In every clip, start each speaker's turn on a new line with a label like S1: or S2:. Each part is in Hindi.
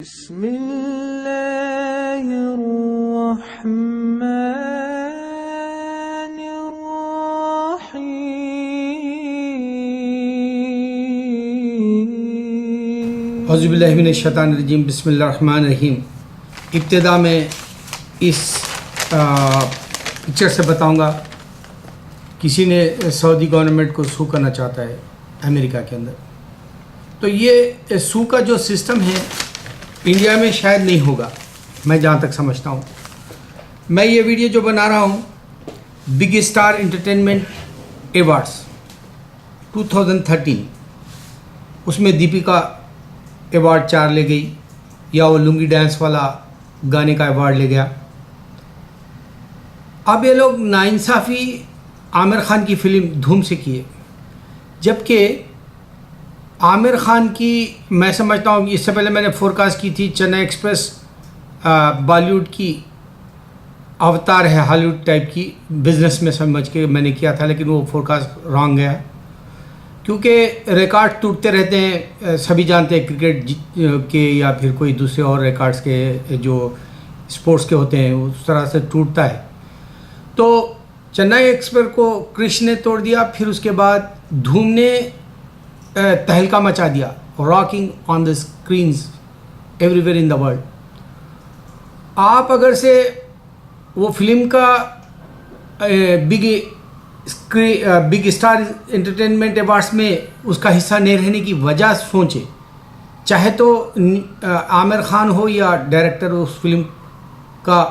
S1: बिस्मिल्लाहिर्रहमानिर्रहीम। औज़ुबिल्लाहिमिनश्शैतानिर्रजीम। बिस्मिल्लाहिर्रहमानिर्रहीम। इब्तिदा में इस पिक्चर से बताऊंगा, किसी ने सऊदी गवर्नमेंट को सू करना चाहता है अमेरिका के अंदर। तो ये सू का जो सिस्टम है इंडिया में शायद नहीं होगा, मैं जहाँ तक समझता हूँ। मैं ये वीडियो जो बना रहा हूँ बिग स्टार एंटरटेनमेंट अवार्ड्स 2013, उसमें दीपिका अवार्ड 4 ले गई, या वो लुंगी डांस वाला गाने का अवार्ड ले गया। अब ये लोग नाइंसाफ़ी आमिर खान की फ़िल्म धूम से किए, जबकि आमिर खान की मैं समझता हूँ, इससे पहले मैंने फोरकास्ट की थी चेन्नई एक्सप्रेस बॉलीवुड की अवतार है, हॉलीवुड टाइप की, बिज़नेस में समझ के मैंने किया था, लेकिन वो फोरकास्ट रॉन्ग गया, क्योंकि रिकॉर्ड टूटते रहते हैं। सभी जानते हैं क्रिकेट के या फिर कोई दूसरे और रिकॉर्ड्स के जो स्पोर्ट्स के होते हैं उस तरह से टूटता है। तो चेन्नई एक्सप्रेस को क्रिश ने तोड़ दिया, फिर उसके बाद धूम ने तहलका मचा दिया, rocking on the screens everywhere in the world. आप अगर से वो फिल्म का बिग स्टार एंटरटेनमेंट अवार्ड्स में उसका हिस्सा नहीं रहने की वजह सोचे, चाहे तो आमिर खान हो या डायरेक्टर उस फिल्म का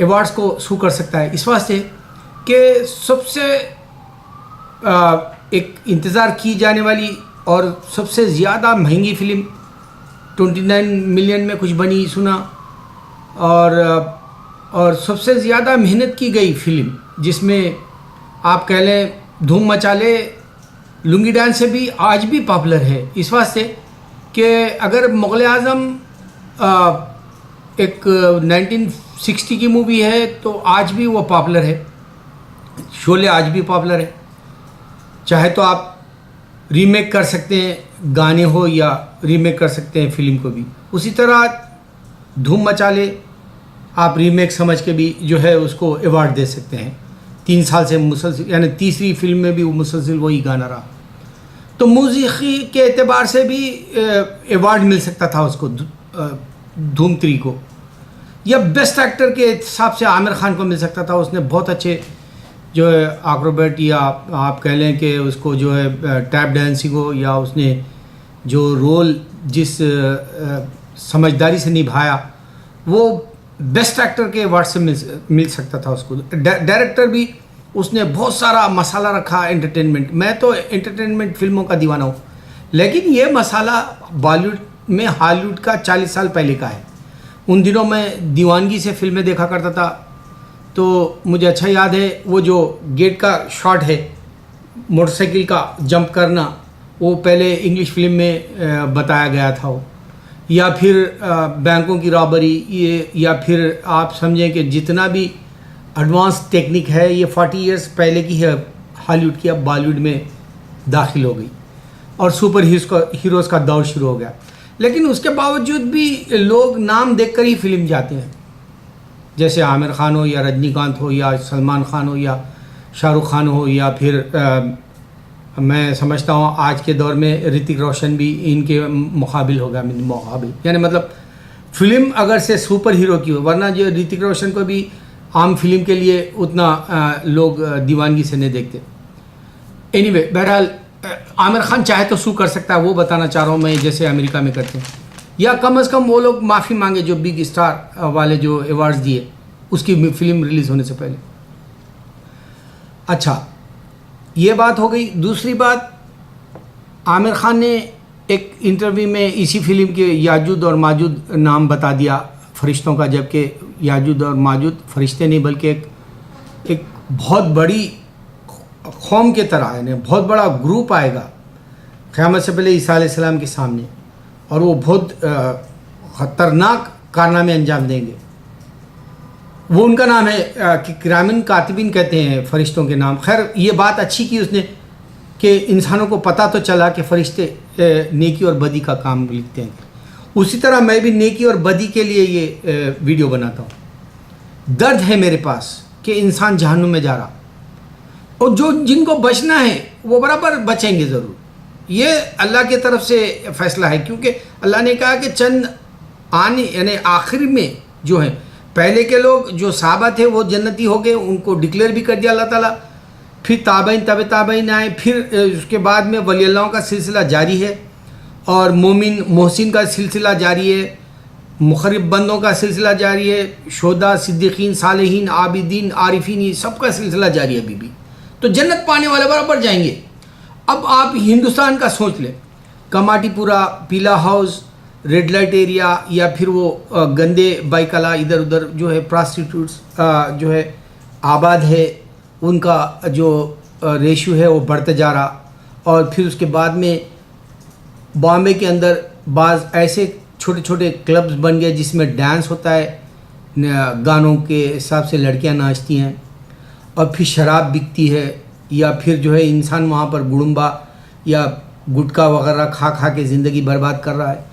S1: अवार्ड्स को सू कर सकता है, इस वास्ते कि सबसे एक इंतज़ार की जाने वाली और सबसे ज़्यादा महंगी फ़िल्म 29 मिलियन में कुछ बनी सुना, और सबसे ज़्यादा मेहनत की गई फिल्म, जिसमें आप कह लें धूम मचा ले, लुंगी डांस से भी आज भी पॉपुलर है, इस वास्ते कि अगर मुग़ल आज़म एक 1960 की मूवी है तो आज भी वो पॉपुलर है। शोले आज भी पॉपुलर है, चाहे तो आप रीमेक कर सकते हैं, गाने हो या रीमेक कर सकते हैं फिल्म को भी। उसी तरह धूम मचा ले आप रीमेक समझ के भी जो है उसको अवार्ड दे सकते हैं। 3 साल से मुसलसिल, यानी तीसरी फिल्म में भी वो मुसलसिल वही गाना रहा, तो मूसीकी के एतबार से भी अवार्ड मिल सकता था उसको, धूम 3 को, या बेस्ट एक्टर के हिसाब से आमिर खान को मिल सकता था। उसने बहुत अच्छे जो है एक्रोबैट, या आप कह लें कि उसको जो है टैप डांसिंग हो, या उसने जो रोल जिस समझदारी से निभाया, वो बेस्ट एक्टर के अवार्ड से मिल सकता था उसको। डायरेक्टर भी उसने बहुत सारा मसाला रखा एंटरटेनमेंट। मैं तो एंटरटेनमेंट फिल्मों का दीवाना हूँ, लेकिन ये मसाला बॉलीवुड में हॉलीवुड का 40 साल पहले का है। उन दिनों मैं दीवानगी से फिल्में देखा करता था, तो मुझे अच्छा याद है वो जो गेट का शॉट है, मोटरसाइकिल का जंप करना, वो पहले इंग्लिश फिल्म में बताया गया था वो, या फिर बैंकों की रॉबरी, ये, या फिर आप समझें कि जितना भी एडवांस टेक्निक है ये 40 इयर्स पहले की है हॉलीवुड की, अब बॉलीवुड में दाखिल हो गई और सुपर हीरोज़ का दौर शुरू हो गया। लेकिन उसके बावजूद भी लोग नाम देखकर ही फिल्म जाते हैं, जैसे आमिर खान हो या रजनीकांत हो या सलमान खान हो या शाहरुख खान हो, या फिर मैं समझता हूँ आज के दौर में ऋतिक रोशन भी इनके मुकाबिल होगा, यानी मतलब फिल्म अगर से सुपर हीरो की हो, वरना जो ऋतिक रोशन को भी आम फिल्म के लिए उतना लोग दीवानगी से नहीं देखते। एनीवे, बहरहाल आमिर खान चाहे तो सू कर सकता है, वो बताना चाह रहा हूँ मैं, जैसे अमेरिका में करते हैं, या कम से कम वो लोग माफ़ी मांगे जो बिग स्टार वाले जो अवार्ड्स दिए उसकी फिल्म रिलीज़ होने से पहले। अच्छा, ये बात हो गई। दूसरी बात, आमिर खान ने एक इंटरव्यू में इसी फिल्म के याजूद और माजूद नाम बता दिया फरिश्तों का, जबकि याजूद और माजूद फरिश्ते नहीं बल्कि एक बहुत बड़ी कौम के तरह है, बहुत बड़ा ग्रुप आएगा क़यामत से पहले ईसा अलैहिस्सलाम के सामने, और वो बहुत ख़तरनाक कारनामे अंजाम देंगे। वो उनका नाम है कि किरामिन कातिबिन कहते हैं फरिश्तों के नाम। खैर, ये बात अच्छी की उसने कि इंसानों को पता तो चला कि फरिश्ते नेकी और बदी का काम लिखते हैं। उसी तरह मैं भी नेकी और बदी के लिए ये वीडियो बनाता हूँ। दर्द है मेरे पास कि इंसान जहन्नुम में जा रहा, और जो जिनको बचना है वो बराबर बचेंगे ज़रूर। ये अल्लाह की तरफ से फ़ैसला है, क्योंकि अल्लाह ने कहा कि चंद आने यानी आखिर में जो है, पहले के लोग जो सहाबा थे वो जन्नती हो गए, उनको डिक्लेयर भी कर दिया अल्लाह ताला। फिर ताबईन तबे ताबईन आए, फिर उसके बाद में वली अल्लाह का सिलसिला जारी है, और मोमिन मोहसिन का सिलसिला जारी है, मुखरिब बंदों का सिलसिला जारी है, शोदा सिद्दीकीन सालेहीन आबिदीन आरिफीन, ये सबका सिलसिला जारी है अभी भी। तो जन्नत पाने वाले बराबर जाएंगे। अब आप हिंदुस्तान का सोच लें, कमाटीपुरा, पीला हाउस, रेड लाइट एरिया, या फिर वो गंदे बाइकला इधर उधर जो है प्रॉस्टिट्यूट्स जो है आबाद है, उनका जो रेशियो है वो बढ़ते जा रहा। और फिर उसके बाद में बॉम्बे के अंदर बाज़ ऐसे छोटे छोटे क्लब्स बन गए जिसमें डांस होता है, गानों के हिसाब से लड़कियां नाचती हैं, और फिर शराब बिकती है, या फिर जो है इंसान वहाँ पर गुड़ुम्बा या गुटखा वगैरह खा खा के ज़िंदगी बर्बाद कर रहा है।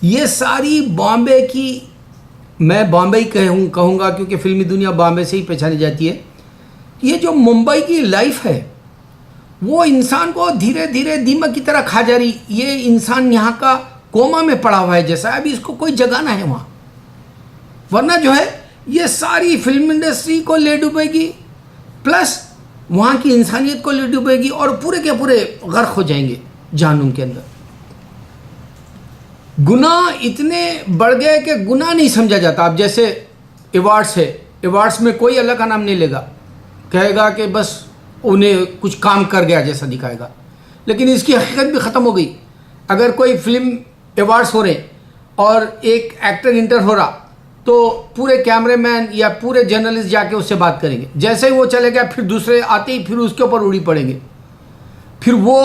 S1: ये सारी बॉम्बे की, मैं बॉम्बे ही कहूँगा क्योंकि फ़िल्मी दुनिया बॉम्बे से ही पहचानी जाती है। ये जो मुंबई की लाइफ है वो इंसान को धीरे धीरे दीमक की तरह खा जा रही। ये इंसान यहाँ का कोमा में पड़ा हुआ है जैसा, अभी इसको कोई जगाना है वहाँ, वरना जो है ये सारी फिल्म इंडस्ट्री को ले डूबेगी, प्लस वहाँ की इंसानियत को ले डूबेगी, और पूरे के पूरे गर्क हो जाएंगे जहन्नुम के अंदर। गुनाह इतने बढ़ गए कि गुनाह नहीं समझा जाता। अब जैसे अवार्ड्स है, अवार्ड्स में कोई अल्लाह का नाम नहीं लेगा, कहेगा कि बस उन्हें कुछ काम कर गया जैसा दिखाएगा, लेकिन इसकी हकीकत भी ख़त्म हो गई। अगर कोई फिल्म अवार्ड्स हो रहे और एक एक्टर इंटर हो रहा तो पूरे कैमरामैन या पूरे जर्नलिस्ट जाके उससे बात करेंगे, जैसे ही वो चले गया फिर दूसरे आते ही फिर उसके ऊपर उड़ी पड़ेंगे, फिर वो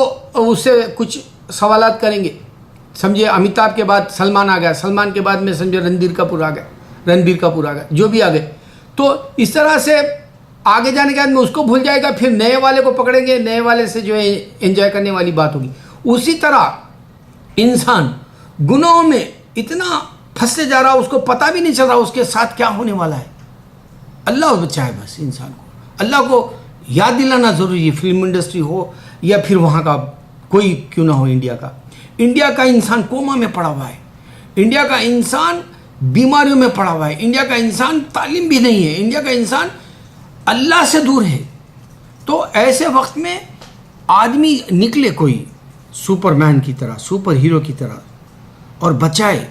S1: उससे कुछ सवालात करेंगे। समझिए अमिताभ के बाद सलमान आ गया, सलमान के बाद में समझे रणबीर कपूर आ गया, जो भी आ गए। तो इस तरह से आगे जाने के बाद में उसको भूल जाएगा, फिर नए वाले को पकड़ेंगे, नए वाले से जो है एंजॉय करने वाली बात होगी। उसी तरह इंसान गुनाहों में इतना फंसते जा रहा, उसको पता भी नहीं चल रहा उसके साथ क्या होने वाला है। अल्लाह बचाए बस इंसान को, अल्लाह को याद दिलाना ज़रूरी है। फिल्म इंडस्ट्री हो या फिर वहाँ का कोई क्यों ना हो, इंडिया का इंसान कोमा में पड़ा हुआ है, इंडिया का इंसान बीमारियों में पड़ा हुआ है, इंडिया का इंसान तालीम भी नहीं है, इंडिया का इंसान अल्लाह से दूर है। तो ऐसे वक्त में आदमी निकले कोई सुपरमैन की तरह, सुपर हीरो की तरह, और बचाए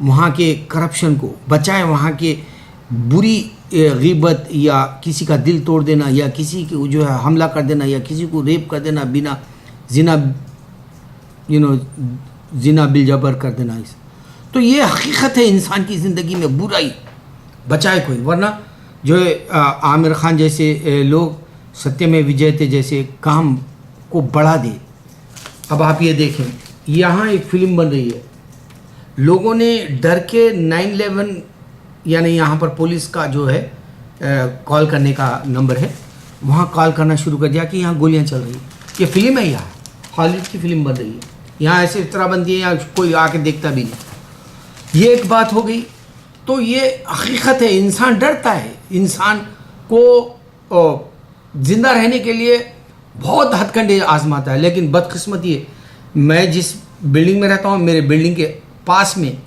S1: वहाँ के करप्शन को, बचाए वहाँ के बुरी ग़ीबत या किसी का दिल तोड़ देना या किसी को जो है हमला कर देना या किसी को रेप कर देना बिना जिना बिल जबर कर देना। इस तो ये हकीकत है इंसान की ज़िंदगी में, बुराई बचाए कोई, वरना जो है आमिर खान जैसे लोग सत्य में विजय थे जैसे काम को बढ़ा दे। अब आप ये देखें, यहाँ एक फ़िल्म बन रही है, लोगों ने डर के 911 यानी यहाँ पर पुलिस का जो है कॉल करने का नंबर है, वहाँ कॉल करना शुरू कर दिया कि यहाँ गोलियाँ चल रही हैं। ये फिल्म है, यहाँ हॉलीवुड की फिल्म बन रही है, यहाँ ऐसे इस तरह बनती है, यहाँ कोई आके देखता भी नहीं। ये एक बात हो गई। तो ये हकीकत है, इंसान डरता है, इंसान को ज़िंदा रहने के लिए बहुत हथकंडे आजमाता है। लेकिन बदकिस्मती है, मैं जिस बिल्डिंग में रहता हूँ, मेरे बिल्डिंग के पास में,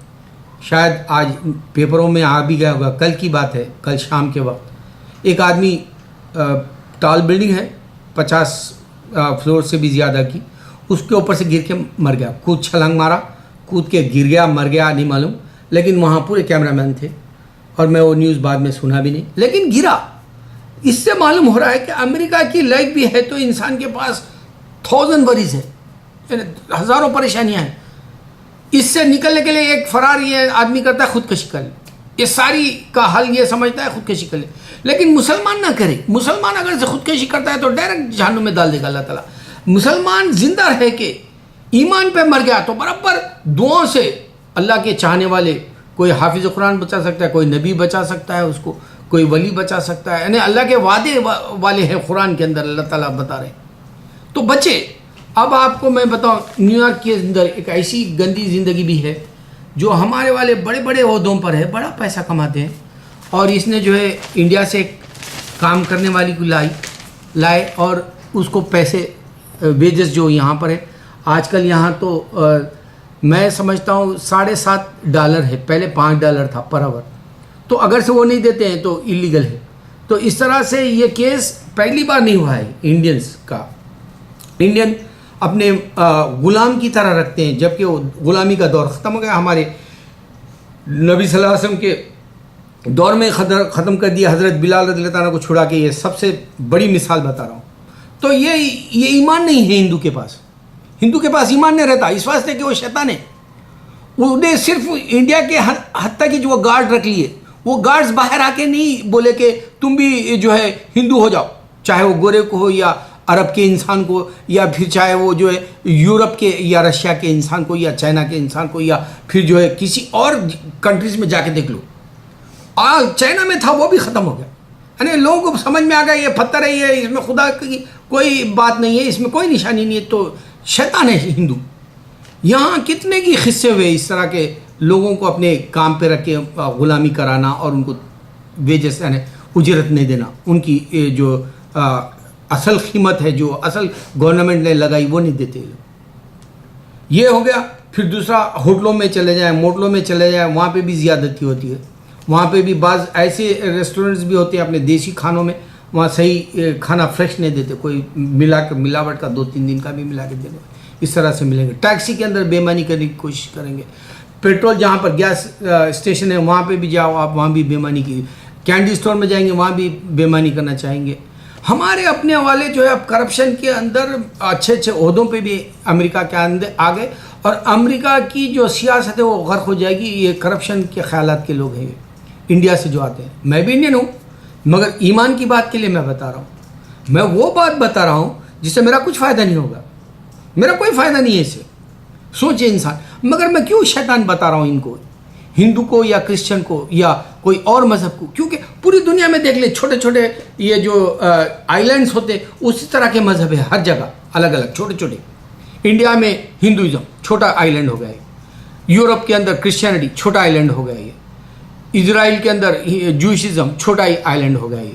S1: शायद आज पेपरों में आ भी गया होगा, कल की बात है, कल शाम के वक्त एक आदमी, टॉल बिल्डिंग है 50 फ्लोर से भी ज़्यादा की, उसके ऊपर से गिर के मर गया, कूद छलांग मारा, कूद के गिर गया, मर गया नहीं मालूम, लेकिन वहाँ पूरे कैमरामैन थे और मैं वो न्यूज़ बाद में सुना भी नहीं, लेकिन गिरा। इससे मालूम हो रहा है कि अमेरिका की लाइफ भी है तो इंसान के पास 1000 वरीज है, हज़ारों परेशानियाँ हैं। इससे निकलने के लिए एक फरार ये आदमी करता है खुदकशी कर ले, ये सारी का हल ये समझता है खुदकशी कर ले, लेकिन मुसलमान ना करे। मुसलमान अगर से खुदकशी करता है तो डायरेक्ट जहन्नुम में डाल देगा अल्लाह ताला। मुसलमान जिंदा रह के ईमान पे मर गया तो बराबर दुआओं से अल्लाह के चाहने वाले, कोई हाफिज़ कुरान बचा सकता है, कोई नबी बचा सकता है उसको, कोई वली बचा सकता है, यानी अल्लाह के वादे वाले हैं कुरान के अंदर, अल्लाह ताला बता रहे तो बचे। अब आपको मैं बताऊं, न्यूयॉर्क के अंदर एक ऐसी गंदी ज़िंदगी भी है जो हमारे वाले बड़े बड़े ओहदों पर है, बड़ा पैसा कमाते हैं, और इसने जो है इंडिया से काम करने वाली को लाए और उसको पैसे वेजेस जो यहाँ पर है आजकल यहाँ तो मैं समझता हूँ $7.5 है, पहले $5 था पर आवर। तो अगर से वो नहीं देते हैं तो इलीगल है। तो इस तरह से ये केस पहली बार नहीं हुआ है इंडियंस का। इंडियन अपने गुलाम की तरह रखते हैं, जबकि वो गुलामी का दौर ख़त्म हो गया। हमारे नबी सल्लल्लाहु अलैहि वसल्लम के दौर में ख़त्म कर दिया। हज़रत बिलाल रज़ियल्लाहु अन्हु को छुड़ा के, ये सबसे बड़ी मिसाल बता रहा हूँ। तो ये ईमान नहीं है हिंदू के पास। हिंदू के पास ईमान नहीं रहता, इस वास्ते कि वो शैतान है। उन्हें सिर्फ इंडिया के हद तक की जो गार्ड रख लिए, वो गार्ड्स बाहर आके नहीं बोले कि तुम भी जो है हिंदू हो जाओ, चाहे वो गोरे को हो या अरब के इंसान को, या फिर चाहे वो जो है यूरोप के या रशिया के इंसान को या चाइना के इंसान को, या फिर जो है किसी और कंट्रीज में जाके देख लो। चाइना में था, वो भी ख़त्म हो गया। यानी लोगों को समझ में आ गया ये पत्थर है, ये इसमें खुदा की कोई बात नहीं है, इसमें कोई निशानी नहीं है, तो शैतान है हिंदू। यहाँ कितने की हिस्से हुए इस तरह के लोगों को अपने काम पे रख के ग़ुलामी कराना और उनको वेजेस यानी उजरत नहीं देना, उनकी जो असल कीमत है, जो असल गवर्नमेंट ने लगाई, वो नहीं देते। ये हो गया। फिर दूसरा, होटलों में चले जाएं, मोटलों में चले जाएं, वहाँ पे भी ज़्यादती होती है। वहाँ पे भी बाज़ ऐसे रेस्टोरेंट्स भी होते हैं अपने देसी खानों में, वहाँ सही खाना फ्रेश नहीं देते, कोई मिलावट का 2-3 दिन का भी मिला के देंगे, इस तरह से मिलेंगे। टैक्सी के अंदर बेईमानी करने की कोशिश करेंगे। पेट्रोल जहाँ पर गैस स्टेशन है वहाँ पे भी जाओ आप, वहाँ भी बेईमानी की। कैंडी स्टोर में जाएंगे, वहाँ भी बेईमानी करना चाहेंगे। हमारे अपने वाले जो है अब करप्शन के अंदर अच्छे अच्छे ओहदों पे भी अमेरिका के अंदर आ गए, और अमेरिका की जो सियासत है वो गर्क हो जाएगी। ये करप्शन के ख्यालात के लोग हैं इंडिया से जो आते हैं। मैं भी इंडियन हूँ, मगर ईमान की बात के लिए मैं बता रहा हूँ। मैं वो बात बता रहा हूँ जिससे मेरा कुछ फ़ायदा नहीं होगा, मेरा कोई फ़ायदा नहीं है इससे। सोचे इंसान, मगर मैं क्यों शैतान बता रहा हूँ इनको, हिंदू को या क्रिश्चियन को या कोई और मज़हब को? क्योंकि पूरी दुनिया में देख ले, छोटे छोटे ये जो आइलैंड्स होते उसी तरह के मज़हब है हर जगह, अलग अलग छोटे छोटे। इंडिया में हिंदुज़म छोटा आइलैंड हो गया है, यूरोप के अंदर क्रिश्चियनिटी छोटा आइलैंड हो गया है, इजराइल के अंदर जूइशिज़म छोटा आइलैंड हो गया है,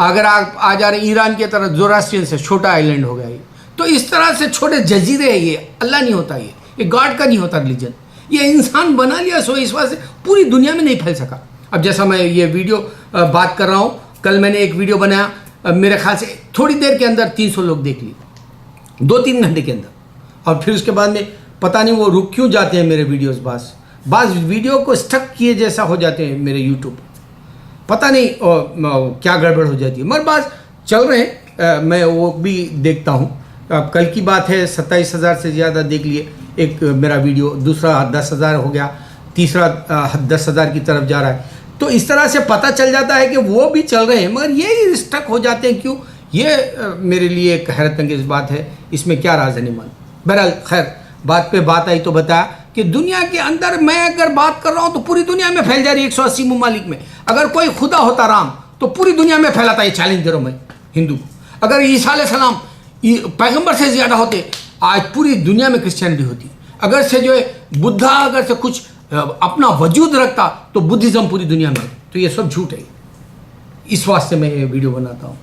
S1: अगर आप आ जा रहे ईरान की तरफ ज़ोरास्ट्रियन से छोटा आइलैंड हो गया है। तो इस तरह से छोटे जजीरे है। ये अल्लाह नहीं होता, ये गॉड का नहीं होता रिलीजन, ये इंसान बना लिया। सो इस वजह से पूरी दुनिया में नहीं फैल सका। अब जैसा मैं ये वीडियो बात कर रहा हूँ, कल मैंने एक वीडियो बनाया, मेरे ख्याल से थोड़ी देर के अंदर 300 लोग देख लिए, 2-3 घंटे के अंदर। और फिर उसके बाद में पता नहीं वो रुक क्यों जाते हैं मेरे वीडियोस, बाज़ वीडियो को स्टक किए जैसा हो जाते हैं मेरे यूट्यूब, पता नहीं क्या गड़बड़ हो जाती है, मगर बाज़ चल रहे हैं, मैं वो भी देखता हूँ। अब कल की बात है, 27,000 से ज़्यादा देख लिए एक मेरा वीडियो, दूसरा 10,000 हो गया, तीसरा 10,000 की तरफ जा रहा है। तो इस तरह से पता चल जाता है कि वो भी चल रहे हैं, मगर ये स्टक हो जाते हैं क्यों? ये मेरे लिए एक हैरत अंगेज़ बात है, इसमें क्या राज है नहीं मान। बहरहाल खैर, बात पे बात आई तो बताया कि दुनिया के अंदर मैं अगर बात कर रहा हूँ तो पूरी दुनिया में फैल जा रही है। 180 ममालिक में अगर कोई खुदा होता राम तो पूरी दुनिया में फैलाता। ये चैलेंज दे रहा हूँ मैं हिंदू। अगर ईसा अलैहिस्सलाम पैगंबर से ज़्यादा होते, आज पूरी दुनिया में क्रिश्चियनिटी होती। अगर से जो है बुद्धा अगर से कुछ अपना वजूद रखता तो बुद्धिज़्म पूरी दुनिया में। तो ये सब झूठ है। इस वास्ते मैं ये वीडियो बनाता हूँ।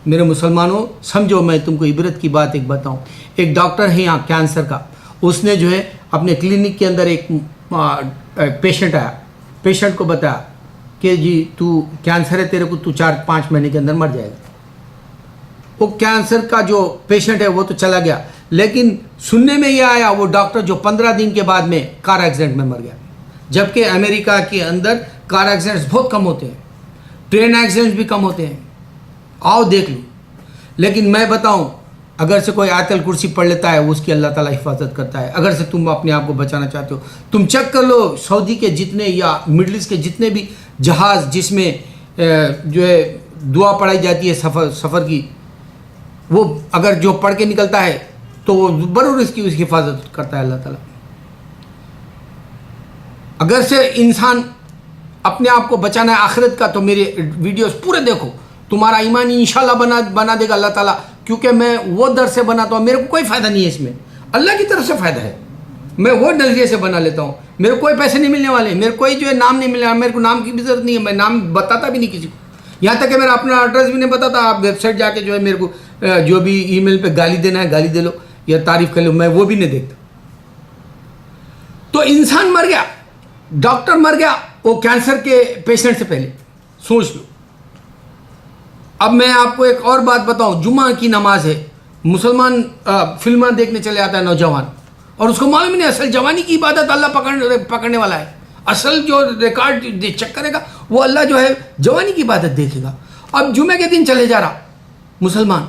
S1: मेरे मुसलमानों समझो, मैं तुमको इबरत की बात एक बताऊँ। एक डॉक्टर है यहाँ कैंसर का, उसने जो है अपने क्लिनिक के अंदर एक पेशेंट आया, पेशेंट को बताया कि जी तू कैंसर है, तेरे को तू 4-5 महीने के अंदर मर जाएगा। वो कैंसर का जो पेशेंट है वो तो चला गया, लेकिन सुनने में ये आया वो डॉक्टर जो 15 दिन के बाद में कार एक्सीडेंट में मर गया। जबकि अमेरिका के अंदर कार एक्सीडेंट्स बहुत कम होते हैं, ट्रेन एक्सीडेंट्स भी कम होते हैं, आओ देख लो। लेकिन मैं बताऊं, अगर से कोई आयतल कुर्सी पढ़ लेता है उसकी अल्लाह ताला हिफाजत करता है। अगर से तुम अपने आप को बचाना चाहते हो, तुम चेक कर लो सऊदी के जितने या मिडल ईस्ट के जितने भी जहाज़ जिसमें जो है दुआ पढ़ाई जाती है सफ़र की, वो अगर जो पढ़ के निकलता है तो वो ज़रूर उसकी हिफाजत करता है अल्लाह ताला। अगर से इंसान अपने आप को बचाना है आखिरत का, तो मेरे वीडियोस पूरे देखो, तुम्हारा ईमान इंशाल्लाह बना देगा अल्लाह ताला। क्योंकि मैं वो दर से बनाता हूँ, मेरे को कोई फ़ायदा नहीं है इसमें, अल्लाह की तरफ से फ़ायदा है। मैं वो नज़रिए से बना लेता हूँ मेरे कोई पैसे नहीं मिलने वाले, मेरे कोई जो है नाम नहीं मिलने वाला, मेरे को नाम की भी जरूरत नहीं है, मैं नाम बताता भी नहीं किसी को, यहाँ तक कि मेरा अपना एड्रेस भी नहीं बताता। आप वेबसाइट जाके जो है मेरे को जो भी ईमेल पे गाली देना है गाली दे लो या तारीफ कर लो, मैं वो भी नहीं देखता। तो इंसान मर गया, डॉक्टर मर गया वो कैंसर के पेशेंट से पहले, सोच लो। अब मैं आपको एक और बात बताऊं, जुमा की नमाज है, मुसलमान फिल्म देखने चले आता है नौजवान, और उसको मालूम ही नहीं असल जवानी की इबादत अल्लाह पकड़ने वाला है। असल जो रिकॉर्ड चेक करेगा वो अल्लाह जो है जवानी की इबादत देखेगा। अब जुमे के दिन चले जा रहा मुसलमान,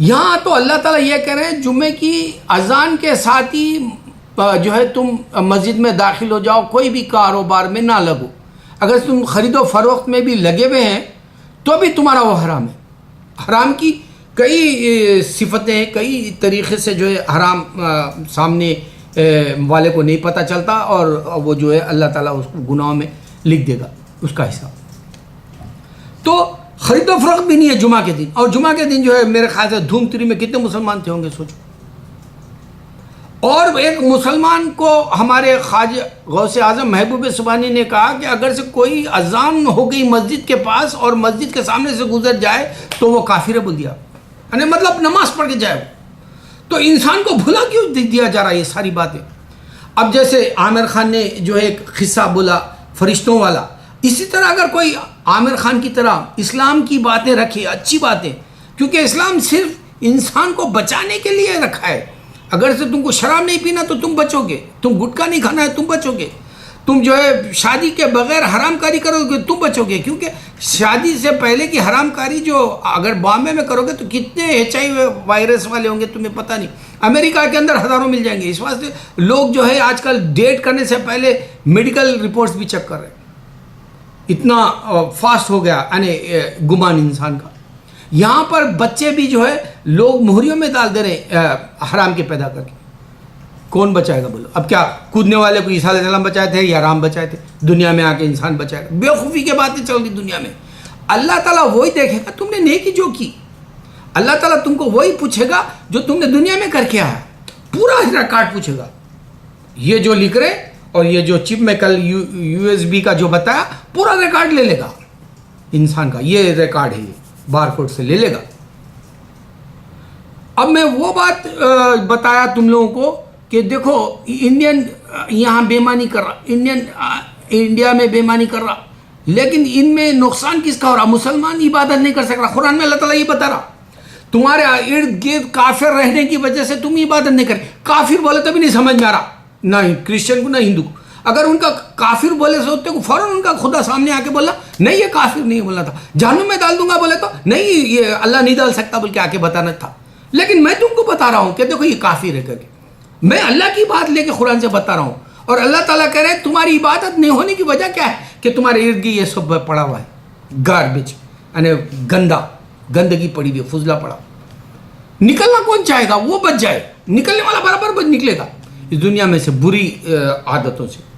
S1: यहाँ तो अल्लाह ताला ये कह रहे हैं जुमे की अजान के साथ ही जो है तुम मस्जिद में दाखिल हो जाओ, कोई भी कारोबार में ना लगो। अगर तुम खरीदो फरोख्त में भी लगे हुए हैं तो भी तुम्हारा वो हराम है। हराम की कई सिफतें, कई तरीक़े से जो है हराम सामने वाले को नहीं पता चलता, और वो जो है अल्लाह ताला उसको गुनाहों में लिख देगा उसका हिसाब। तो खरीदो फरोख्त भी नहीं है जुमा के दिन, और जुमा के दिन जो है मेरे ख्याल से धूमतिरी में कितने मुसलमान थे होंगे सोचो। और एक मुसलमान को हमारे ख्वाजा गौसे आज़म महबूब सुबहानी ने कहा कि अगर से कोई अजान हो गई मस्जिद के पास और मस्जिद के सामने से गुजर जाए तो वो काफिर बोल दिया, यानी मतलब नमाज पढ़ के जाए। तो इंसान को भुला क्यों दिया जा रहा है ये सारी बातें। अब जैसे आमिर खान ने जो है एक किस्सा बोला फरिश्तों वाला, इसी तरह अगर कोई आमिर खान की तरह इस्लाम की बातें रखे, अच्छी बातें, क्योंकि इस्लाम सिर्फ इंसान को बचाने के लिए रखा है। अगर से तुमको शराब नहीं पीना तो तुम बचोगे, तुम गुटखा नहीं खाना है तुम बचोगे, तुम जो है शादी के बगैर हरामकारी करोगे तुम बचोगे, क्योंकि शादी से पहले की हरामकारी जो अगर बॉम्बे में करोगे तो कितने HIV वायरस वाले होंगे तुम्हें पता नहीं, अमेरिका के अंदर हज़ारों मिल जाएंगे। इस वास्ते लोग जो है आजकल डेट करने से पहले मेडिकल रिपोर्ट्स भी चेक कर रहे हैं, इतना फास्ट हो गया यानी गुमान इंसान का। यहाँ पर बच्चे भी जो है लोग मोहरियों में डाल दे रहे हराम के पैदा करके, कौन बचाएगा बोलो। अब क्या कूदने वाले को ईसा अलैहिस्सलाम बचाए थे या राम बचाए थे, दुनिया में आके इंसान बचाएगा। बेवकूफ़ी की बातें चल रही दुनिया में। अल्लाह ताला वही देखेगा तुमने नेकी जो की, अल्लाह ताला तुमको वही पूछेगा जो तुमने दुनिया में करके आया, पूरा रिकॉर्ड पूछेगा। ये जो लिख रहे और ये जो चिप में कल USB का जो बताया पूरा रिकॉर्ड ले लेगा इंसान का, ये रिकॉर्ड है, बारकोड से ले लेगा। अब मैं वो बात बताया तुम लोगों को कि देखो इंडियन यहाँ बेईमानी कर रहा, इंडिया में बेईमानी कर रहा, लेकिन इनमें नुकसान किसका हो रहा, मुसलमान इबादत नहीं कर सक रहा। कुरान में अल्लाह ताला ये बता रहा तुम्हारे इर्द गिर्द काफिर रहने की वजह से तुम इबादत नहीं करे। काफिर बोले तभी नहीं समझ में आ रहा, ना क्रिश्चियन को ना हिंदू को। अगर उनका काफिर बोले से होते को फौरन उनका खुदा सामने आके बोला नहीं ये काफिर नहीं बोला था, जहन्नुम में डाल दूंगा बोले तो नहीं ये अल्लाह नहीं डाल सकता बोल के आके बताना था। लेकिन मैं तुमको बता रहा हूं कि देखो ये काफिर है करके, मैं अल्लाह की बात लेके कुरान से बता रहा हूं। और अल्लाह ताला कह रहे हैं तुम्हारी इबादत नहीं होने की वजह क्या है कि तुम्हारे इर्द गिर्द ये सब पड़ा हुआ है, गार्बेज यानी गंदगी पड़ी हुई, फुजला पड़ा। निकलना कौन चाहेगा, वो बच जाए, निकलने वाला बराबर बच निकलेगा इस दुनिया में से बुरी आदतों से।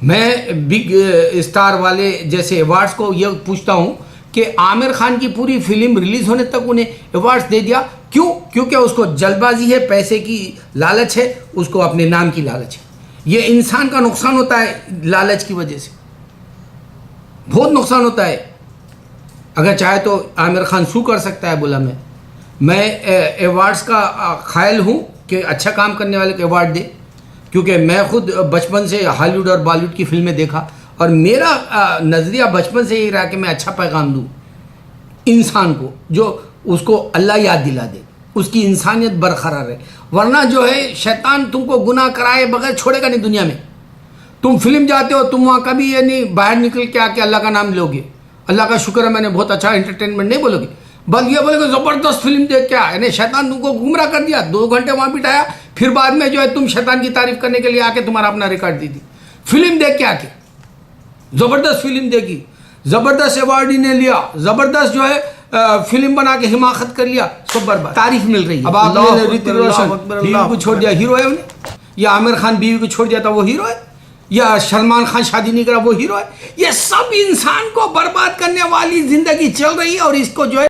S1: मैं बिग स्टार वाले जैसे अवार्ड्स को ये पूछता हूं कि आमिर खान की पूरी फिल्म रिलीज होने तक उन्हें अवार्ड्स दे दिया, क्यों? क्योंकि उसको जल्दबाजी है, पैसे की लालच है, उसको अपने नाम की लालच है। ये इंसान का नुकसान होता है लालच की वजह से, बहुत नुकसान होता है। अगर चाहे तो आमिर खान शू कर सकता है, बोला मैं अवार्ड्स का ख्याल हूँ कि अच्छा काम करने वाले को अवार्ड दे, क्योंकि मैं खुद बचपन से हॉलीवुड और बॉलीवुड की फिल्में देखा और मेरा नज़रिया बचपन से यही रहा कि मैं अच्छा पैगाम दूँ इंसान को, जो उसको अल्लाह याद दिला दे, उसकी इंसानियत बरकरार रहे। वरना जो है शैतान तुमको गुनाह कराए बगैर छोड़ेगा नहीं दुनिया में। तुम फिल्म जाते हो, तुम वहाँ कभी ये नहीं बाहर निकल के आके अल्लाह का नाम लोगे, अल्लाह का शुक्र है मैंने बहुत अच्छा एंटरटेनमेंट नहीं बोलोगे, बस ये बोलोगे ज़बरदस्त फिल्म देख के आया, यानी शैतान तुमको गुमराह कर दिया, 2 घंटे वहाँ बिठाया, फिर बाद में जो है तुम शैतान की तारीफ करने के लिए आके तुम्हारा अपना रिकॉर्ड दी थी। फिल्म देख के आके ज़बरदस्त फिल्म देखी, ज़बरदस्त अवार्ड ने लिया, ज़बरदस्त जो है फिल्म बना के हिमाकत कर लिया, सब बर्बाद, तारीफ मिल रही है। अब आपने ऋतिक रोशन बीवी को छोड़ दिया, हीरो है उन्हें, या आमिर खान बीवी को छोड़ दिया था वो हीरो है, या सलमान खान शादी नहीं करा वो हीरो है। ये सब इंसान को बर्बाद करने वाली जिंदगी चल रही है और इसको जो है